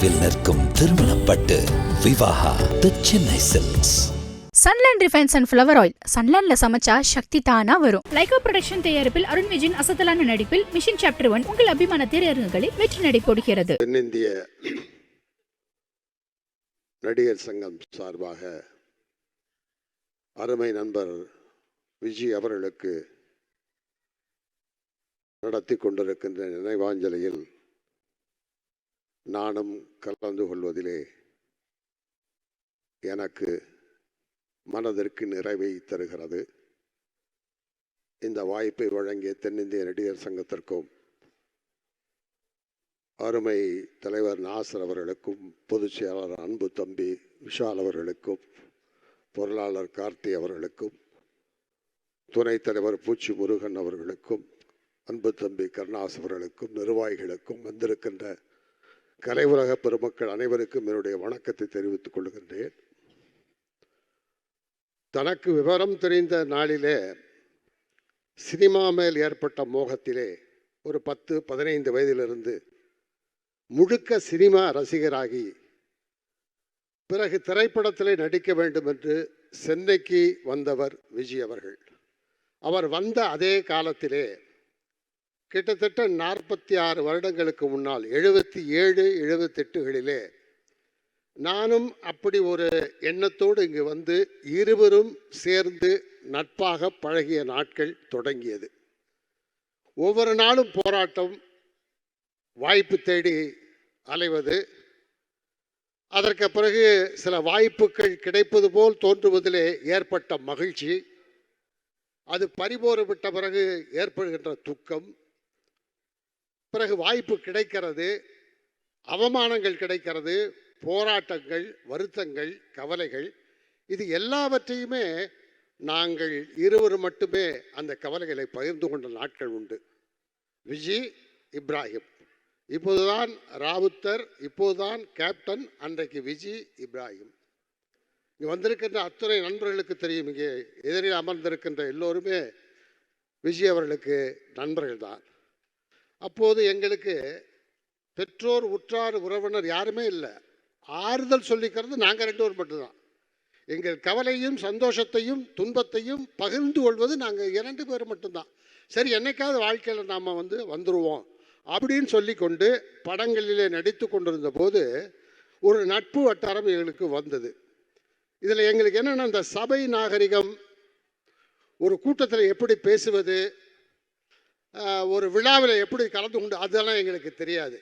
தெருவில் நிற்கும் திருமணப்பட்டு Vivaha the Chennai silks. Sunland refines and flower oil. சன்லேண்ட்ல சமைச்சா சக்தி தானா வரும். லைகா ப்ரொடக்ஷன் தயாரிப்பில் அருண் விஜயின் அசத்தலான நடிப்பில் மிஷன் சாப்டர் 1 உங்கள் அபிமான திரையரங்குகளில் வெற்றி நடை போடுகிறது. தென்னிந்திய நடிகர் சங்கம் சார்பாக அருமை நண்பர் விஜய் அவர்களுக்கு நடத்தி கொண்டிருக்கின்ற நினைவாஞ்சலியில் நானும் கலந்து கொள்வதிலே எனக்கு மனதிற்கு நிறைவை தருகிறது. இந்த வாய்ப்பை வழங்கிய தென்னிந்திய நடிகர் சங்கத்திற்கும் அருமை தலைவர் நாசர் அவர்களுக்கும் பொதுச் செயலாளர் அன்பு தம்பி விஷால் அவர்களுக்கும் பொருளாளர் கார்த்தி அவர்களுக்கும் துணைத் தலைவர் பூச்சி முருகன் அவர்களுக்கும் அன்பு தம்பி கருணாஸ் அவர்களுக்கும் நிர்வாகிகளுக்கும் வந்திருக்கின்ற கலை உலக பெருமக்கள் அனைவருக்கும் என்னுடைய வணக்கத்தை தெரிவித்துக் கொள்கின்றேன். தனக்கு விவரம் தெரிந்த நாளிலே சினிமா மேல் ஏற்பட்ட மோகத்திலே ஒரு 10-15 வயதிலிருந்து முழுக்க சினிமா ரசிகராகி பிறகு திரைப்படத்திலே நடிக்க வேண்டும் என்று சென்னைக்கு வந்தவர் விஜய் அவர்கள். அவர் வந்த அதே காலத்திலே கிட்டத்தட்ட 46 வருடங்களுக்கு முன்னால் 77-78களிலே நானும் அப்படி ஒரு எண்ணத்தோடு இங்கு வந்து இருவரும் சேர்ந்து நட்பாக பழகிய நாட்கள் தொடங்கியது. ஒவ்வொரு நாளும் போராட்டம், வாய்ப்பு தேடி அலைவது, அதற்கு பிறகு சில வாய்ப்புகள் கிடைப்பது போல் தோன்றுவதிலே ஏற்பட்ட மகிழ்ச்சி, அது பறிபோறு விட்ட பிறகு ஏற்படுகின்ற துக்கம், பிறகு வாய்ப்பு கிடைக்கிறது, அவமானங்கள் கிடைக்கிறது, போராட்டங்கள், வருத்தங்கள், கவலைகள், இது எல்லாவற்றையுமே நாங்கள் இருவர் மட்டுமே அந்த கவலைகளை பகிர்ந்து கொண்ட நாட்கள் உண்டு. விஜய், இப்ராஹிம், இப்போதுதான் ராவுத்தர், இப்போதுதான் கேப்டன், அன்றைக்கு விஜய், இப்ராஹிம். இங்கே வந்திருக்கின்ற அத்தனை நண்பர்களுக்கு தெரியும். இங்கே எதிரில் அமர்ந்திருக்கின்ற எல்லோருமே விஜய் அவர்களுக்கு நண்பர்கள் தான். அப்போது எங்களுக்கு பெற்றோர், உற்றார், உறவினர் யாருமே இல்லை. ஆறுதல் சொல்லிக்கிறது நாங்கள் 2 பேர் மட்டும்தான். எங்கள் கவலையும் சந்தோஷத்தையும் துன்பத்தையும் பகிர்ந்து கொள்வது நாங்கள் 2 பேர் மட்டும்தான். சரி, என்னைக்காவது வாழ்க்கையில் நாம் வந்துடுவோம் அப்படின்னு சொல்லி கொண்டு படங்களிலே நடித்து கொண்டிருந்த போது ஒரு நட்பு வட்டாரம் எங்களுக்கு வந்தது. இதில் எங்களுக்கு என்னென்னா, இந்த சபை நாகரிகம், ஒரு கூட்டத்தில் எப்படி பேசுவது, ஒரு விழாவில் எப்படி கலந்து கொண்டு, அதெல்லாம் எங்களுக்கு தெரியாது.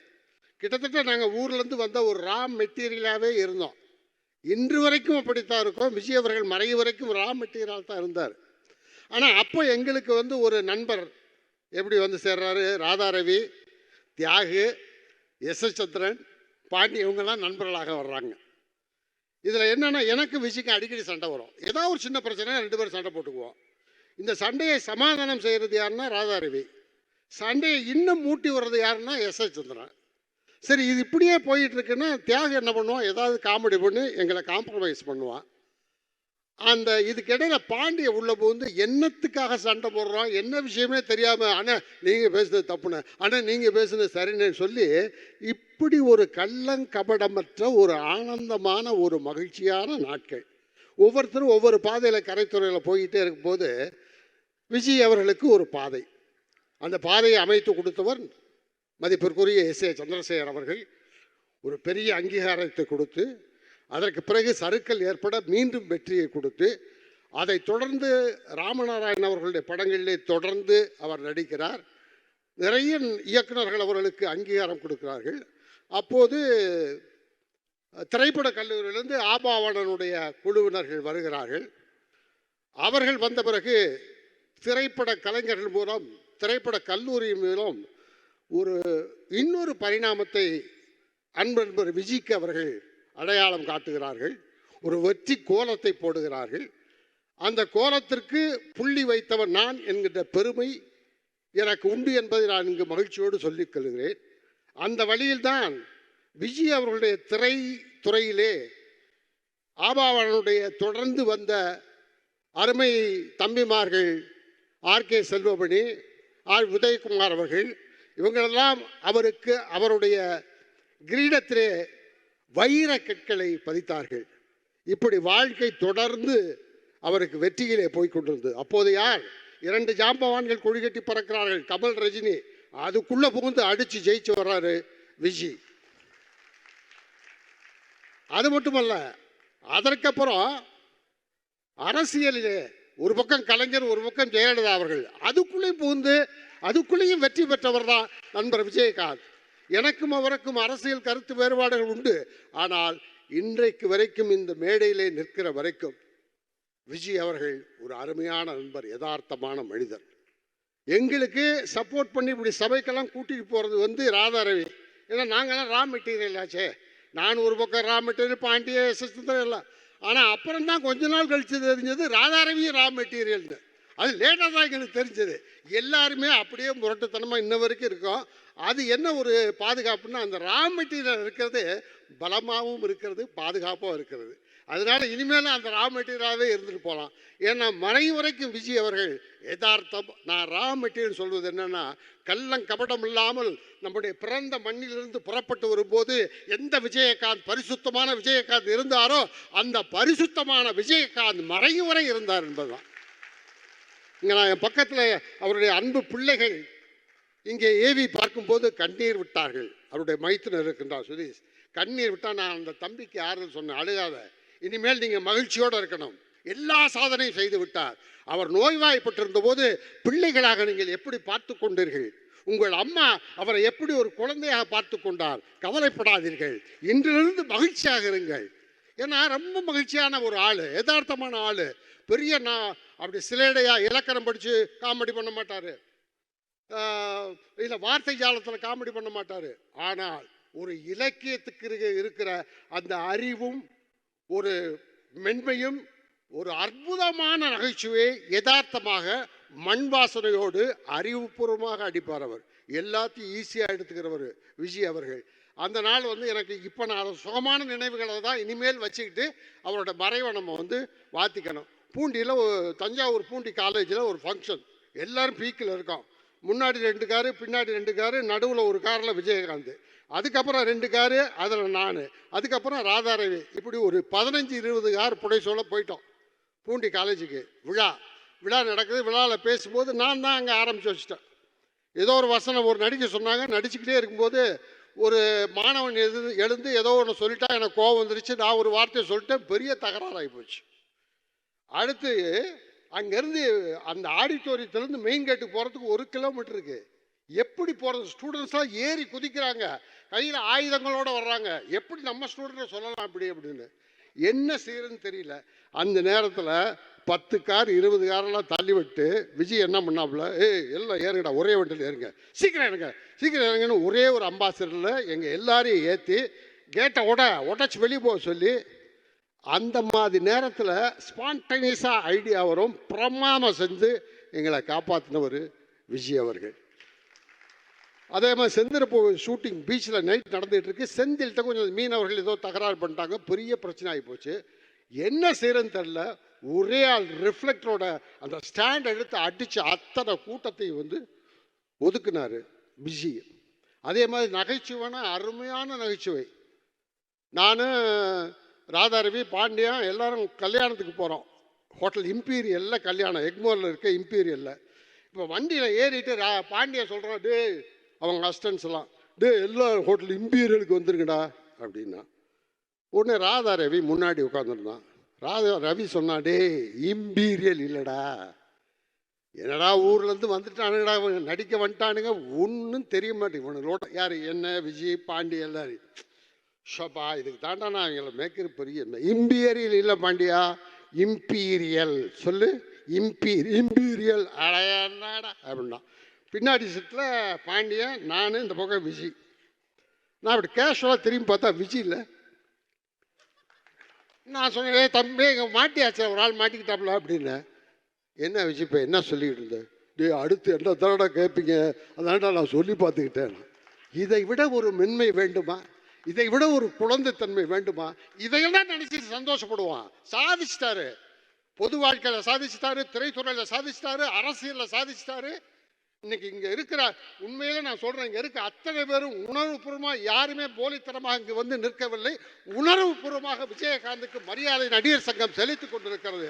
கிட்டத்தட்ட நாங்கள் ஊர்லேருந்து வந்த ஒரு ரா மெட்டீரியலாகவே இருந்தோம். இன்று வரைக்கும் அப்படித்தான் இருக்கோம். விஜய் அவர்கள் மறைவு வரைக்கும் ரா மெட்டீரியலாக தான் இருந்தார். ஆனால் அப்போ எங்களுக்கு ஒரு நண்பர் எப்படி சேர்றாரு, ராதாரவி, தியாகு, எஸ்.எஸ். சந்திரன், பாண்டி, இவங்கெல்லாம் நண்பர்களாக வர்றாங்க. இதில் என்னென்னா, எனக்கு விஜய்க்கு அடிக்கடி சண்டை வரும். ஏதாவது ஒரு சின்ன பிரச்சனை 2 பேரும் சண்டை போட்டுக்குவோம். இந்த சண்டையை சமாதானம் செய்கிறது யாருன்னா ராதாரவி, சண்டையை இன்னும் மூட்டி வர்றது யாருன்னா எஸ்.எஸ். சந்திரன். சரி, இது இப்படியே போயிட்டு இருக்குன்னா தியாகம் என்ன பண்ணுவான், ஏதாவது காமெடி பண்ணி எங்களை காம்ப்ரமைஸ் பண்ணுவான். அந்த இதுக்கிடையில் பாண்டிய உள்ள போந்து என்னத்துக்காக சண்டை போடுறோம், என்ன விஷயமே தெரியாமல், ஆனால் நீங்கள் பேசுனது தப்புன்னு, ஆனால் நீங்கள் பேசுனது சரின்னு சொல்லி இப்படி ஒரு கள்ளங்கபடமற்ற ஒரு ஆனந்தமான ஒரு மகிழ்ச்சியான நாட்கள். ஒவ்வொருத்தரும் ஒவ்வொரு பாதையில் கரைத்துறையில் போய்கிட்டே இருக்கும்போது விஜய் அவர்களுக்கு ஒரு பாதை, அந்த பாதையை அமைத்து கொடுத்தவர் மதிப்பிற்குரிய எஸ்.ஏ. சந்திரசேகர் அவர்கள். ஒரு பெரிய அங்கீகாரத்தை கொடுத்து, அதற்கு பிறகு சறுக்கல் ஏற்பட மீண்டும் வெற்றியை கொடுத்து, அதை தொடர்ந்து ராமநாராயணன் அவர்களுடைய படங்களிலே தொடர்ந்து அவர் நடிக்கிறார். நிறைய இயக்குநர்கள் அவர்களுக்கு அங்கீகாரம் கொடுக்கிறார்கள். அப்போது திரைப்பட கல்லூரியிலிருந்து ஆபாவணனுடைய குழுவினர்கள் வருகிறார்கள். அவர்கள் வந்த பிறகு திரைப்பட கலைஞர்கள் மூலம், திரைப்பட கல்லூரி மூலம் இன்னொரு பரிணாமத்தை அன்பர் விஜய்க்கு அவர்கள் அடையாளம் காட்டுகிறார்கள். ஒரு வெற்றி கோலத்தை போடுகிறார்கள். அந்த கோலத்திற்கு புள்ளி வைத்தவன் நான் என்கின்ற பெருமை எனக்கு உண்டு என்பதை நான் இங்கு மகிழ்ச்சியோடு சொல்லிக் கொள்கிறேன். அந்த வழியில்தான் விஜய் அவர்களுடைய திரைத்துறையிலே ஆபாவனுடைய தொடர்ந்து வந்த அருமை தம்பிமார்கள் ஆர்.கே. செல்வமணி, ஆர். உதயகுமார் அவர்கள், இவங்களெல்லாம் அவருக்கு அவருடைய கிரீடத்திலே வைர கற்களை பதித்தார்கள். இப்படி வாழ்க்கை தொடர்ந்து அவருக்கு வெற்றியிலே போய்கொண்டிருந்தது. அப்போது யார்? 2 ஜாம்பவான்கள் கொடி கட்டி பறக்கிறார்கள், கமல், ரஜினி. அதுக்குள்ள புகுந்து அடிச்சு ஜெயிச்சு வர்றாரு விஜய். அது மட்டுமல்ல, அதற்கப்புறம் அரசியலிலே ஒரு பக்கம் கலைஞர், ஒரு பக்கம் ஜெயலலிதா அவர்கள், அதுக்குள்ளேயும் புகுந்து அதுக்குள்ளேயும் வெற்றி பெற்றவர் தான் நண்பர் விஜயகாந்த். எனக்கும் அவருக்கும் அரசியல் கருத்து வேறுபாடுகள் உண்டு. ஆனால் இன்றைக்கு வரைக்கும் இந்த மேடையிலே நிற்கிற வரைக்கும் விஜய் அவர்கள் ஒரு அருமையான நண்பர், யதார்த்தமான மனிதர். எங்களுக்கு சப்போர்ட் பண்ணி இப்படி சபைக்கெல்லாம் கூட்டிகிட்டு போகிறது ராதாரவி. ஏன்னா நாங்கள்லாம் ரா மெட்டீரியல் ஆச்சே. நான் ஒரு பக்கம் ரா மெட்டீரியல், பாண்டிய சிஸ்டம் எல்லாம். ஆனால் அப்புறம் தான் கொஞ்ச நாள் கழித்து தெரிஞ்சது ராதாரவியும் ரா மெட்டீரியல்னு. அது லேட்டாக தான் எங்களுக்கு தெரிஞ்சது. எல்லாருமே அப்படியே முரட்டுத்தனமாக இன்ன வரைக்கும் இருக்கோம். அது என்ன ஒரு பாதுகாப்புன்னா, அந்த ரா மெட்டீரியல் இருக்கிறது பலமாகவும் இருக்கிறது, பாதுகாப்பாகவும் இருக்கிறது. அதனால இனிமேலும் அந்த ரா மெட்டீரியலாகவே இருந்துட்டு போகலாம். ஏன்னா மறைவு வரைக்கும் விஜய் அவர்கள் யதார்த்தம். நான் ரா மெட்டீரியல் சொல்வது என்னன்னா, கள்ளம் கபடம் இல்லாமல் நம்முடைய பிறந்த மண்ணிலிருந்து புறப்பட்டு வரும்போது எந்த விஜயகாந்த் பரிசுத்தமான விஜயகாந்த் இருந்தாரோ அந்த பரிசுத்தமான விஜயகாந்த் மறைவு வரை இருந்தார் என்பதுதான். இங்கே நான் என் பக்கத்தில் அவருடைய அன்பு பிள்ளைகள் இங்கே ஏவி பார்க்கும்போது கண்ணீர் விட்டார்கள். அவருடைய மைத்துனர் இருக்கின்றார் சுதீஷ். கண்ணீர் விட்டால் நான் அந்த தம்பிக்கு ஆறுதல் சொன்னேன், அழுகாத, இனிமேல் நீங்கள் மகிழ்ச்சியோடு இருக்கணும். எல்லா சாதனையும் செய்து விட்டார். அவர் நோய்வாய்ப்பட்டிருந்த போது பிள்ளைகளாக நீங்கள் எப்படி பார்த்து கொண்டீர்கள்? உங்கள் அம்மா அவரை எப்படி ஒரு குழந்தையாக பார்த்து கொண்டார்? கவலைப்படாதீர்கள், இன்றிலிருந்து மகிழ்ச்சியாக இருங்கள். ஏன்னா ரொம்ப மகிழ்ச்சியான ஒரு ஆள், யதார்த்தமான ஆள். பெரிய நான் அப்படி சிலேடையா இலக்கணம் படித்து காமெடி பண்ண மாட்டார், இல்லை வார்த்தை ஜாலத்தில் காமெடி பண்ண மாட்டார். ஆனால் ஒரு இலக்கியத்துக்கு இருக்கிற அந்த அறிவும் ஒரு மென்மையும் ஒரு அற்புதமான நகைச்சுவை யதார்த்தமாக மண் வாசனையோடு அறிவுபூர்வமாக அடிப்பார். அவர் எல்லாத்தையும் ஈஸியாக எடுத்துக்கிறவர் விஜய் அவர்கள். அந்த நாள் எனக்கு இப்போ நான் சுகமான நினைவுகளை தான் இனிமேல் வச்சுக்கிட்டு அவரோட மறைவை நம்ம வாத்திக்கணும். பூண்டியில் தஞ்சாவூர் பூண்டி காலேஜில் ஒரு ஃபங்க்ஷன், எல்லாரும் பீக்கில் இருக்கோம். முன்னாடி 2 காரு, பின்னாடி 2 காரு, நடுவில் ஒரு காரில் விஜயகாந்த், அதுக்கப்புறம் 2 காரு, அதில் நான், அதுக்கப்புறம் ராதாரவி. இப்படி ஒரு 15-20 கார் புடைசோல போயிட்டோம் பூண்டி காலேஜுக்கு. விழா நடக்குது. விழாவில் பேசும்போது நான் தான் அங்கே ஆரம்பித்து வச்சுட்டேன். ஏதோ ஒரு வசனம் ஒரு நடிக்க சொன்னாங்க. நடிச்சுக்கிட்டே இருக்கும்போது ஒரு மாணவன் எழுந்து ஏதோ ஒன்று சொல்லிட்டா எனக்கு கோவம் வந்துருச்சு. நான் ஒரு வார்த்தையை சொல்லிட்டேன், பெரிய தகராறாகி போச்சு. அடுத்து அங்கேருந்து அந்த ஆடிட்டோரியத்திலேருந்து மெயின் கேட்டுக்கு போகிறதுக்கு 1 கிலோமீட்டர் இருக்குது. எப்படி போகிறது? ஸ்டூடெண்ட்ஸ்லாம் ஏறி குதிக்கிறாங்க, கையில் ஆயுதங்களோடு வர்றாங்க. எப்படி நம்ம ஸ்டூடெண்ட்டை சொல்லலாம் அப்படின்னு என்ன செய்யறதுன்னு தெரியல. அந்த நேரத்தில் 10 கார் 20 காரெல்லாம் தள்ளி விட்டு விஜய் என்ன பண்ணாப்புல, எல்லாம் ஏறுங்கடா, ஒரே வண்டியில் ஏறுங்க, சீக்கிரம் இறங்குன்னு ஒரே ஒரு அம்பாசிடரில் எங்கள் எல்லாரையும் ஏற்றி கேட்டை உடச்சி வெளியே போக சொல்லி, அந்த மாதிரி நேரத்தில் ஸ்பான்டேனியஸாக ஐடியா வரும், பிரமாதம் செஞ்சு எங்களை காப்பாற்றினவர் விஜய் அவர்கள். அதே மாதிரி செந்திரப்பூ ஷூட்டிங் பீச்சில் நைட் நடந்துகிட்டு இருக்கு. செந்தில்கிட்ட கொஞ்சம் மீனவர்கள் ஏதோ தகராறு பண்ணிட்டாங்க, பெரிய பிரச்சனை ஆகி போச்சு. என்ன செய்யறதுன்னு தெரில. ஒரே ஆள் ரிஃப்ளெக்டரோட அந்த ஸ்டாண்ட் எடுத்து அடித்து அத்தனை கூட்டத்தையும் ஒதுக்குனார் விஜய். அதே மாதிரி நகைச்சுவைனா அருமையான நகைச்சுவை. நான், ராதாரவி, பாண்டியா எல்லாரும் கல்யாணத்துக்கு போகிறோம். ஹோட்டல் இம்பீரியலில் கல்யாணம், எக்மோரில் இருக்க இம்பீரியலில். இப்போ வண்டியில் ஏறிட்டு பாண்டியா சொல்கிறான், டே அவங்க அசிஸ்டன்ஸ் எல்லாம், எல்லா ஹோட்டல் இம்பீரியலுக்கு வந்துருங்கடா அப்படின்னா. உடனே ராதாரவி முன்னாடி உட்காந்துருந்தான். ரவி சொன்னா, டே இம்பீரியல் இல்லைடா, என்னடா ஊர்லேருந்து வந்துட்டானுங்கடா, நடிக்க வந்துட்டானுங்க, ஒன்றும் தெரிய மாட்டேங்க இவனோட. யார்? என்ன, விஜய், பாண்டி எல்லாரும். ஷோப்பா, இதுக்கு தாண்டா நான் எங்களை மேய்க்கிற பெரிய. இம்பீரியல் இல்லை பாண்டியா, இம்பீரியல் சொல்லு, இம்பீரியல் அடையாடா அப்படின்னா. பின்னாடி சீட்டில் பாண்டியன், நான், இந்த பக்கம் விஜய். நான் அப்படி கேஷுவலாக திரும்பி பார்த்தா விஜய் இல்லை. நான் சொன்னேன், தம்பி இங்கே மாட்டியாச்சு, ஒரு ஆள் மாட்டிக்கிட்டாப்ல அப்படின்னு. என்ன விஜய் இப்போ என்ன சொல்லிக்கிட்டு இருந்தேன்? அடுத்து என்ன தடவை கேட்பீங்க, அதான்டா நான் சொல்லி பார்த்துக்கிட்டேன். இதை விட ஒரு மென்மை வேண்டுமா? இதை விட ஒரு குழந்தைத்தன்மை வேண்டுமா? இதையெல்லாம் நினச்சிட்டு சந்தோஷப்படுவான். சாதிச்சிட்டாரு, பொது வாழ்க்கையில் சாதிச்சிட்டாரு, திரைத்துறையில் சாதிச்சிட்டாரு, அரசியலில் சாதிச்சிட்டாரு. இன்னைக்கு இங்க இருக்கிற உண்மையில நான் சொல்றேன், இங்க இருக்க அத்தனை பேரும் உணர்வுபூர்வமாக, யாருமே போலித்தனமாக இங்கு வந்து நிற்கவில்லை. உணர்வுபூர்வமாக விஜயகாந்துக்கு மரியாதை நடிகர் சங்கம் செலுத்திக் கொண்டிருக்கிறது.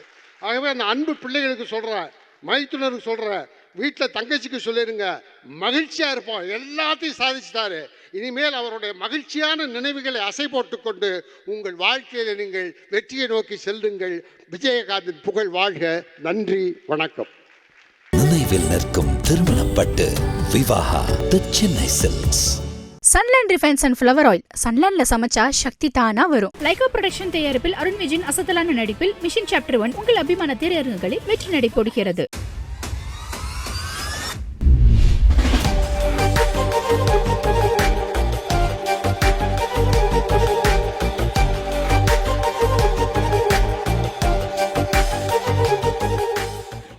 ஆகவே அந்த அன்பு பிள்ளைகளுக்கு சொல்றேன், மைத்துனருக்கு சொல்றேன், வீட்டில் தங்கச்சிக்கு சொல்லிடுங்க, மகிழ்ச்சியா இருப்போம், எல்லாத்தையும் சாதிச்சுட்டாரு. இனிமேல் அவருடைய மகிழ்ச்சியான நினைவுகளை அசை போட்டுக்கொண்டு உங்கள் வாழ்க்கையில் நீங்கள் வெற்றியை நோக்கி செல்லுங்கள். விஜயகாந்தின் புகழ் வாழ்க. நன்றி, வணக்கம். நினைவில் நிற்கும் திருமணப்பட்டு Vivaha the Chennai silks. Sunland refines and flower oil. சன்லேண்ட்ல சமைச்சா சக்தி தானா வரும். லைகா ப்ரொடக்ஷன் தயாரிப்பில் அருண் விஜயின் அசத்தலான நடிப்பில் மிஷன் சாப்டர் 1 உங்கள் அபிமான திரையரங்குகளில் வெற்றி நடை போடுகிறது.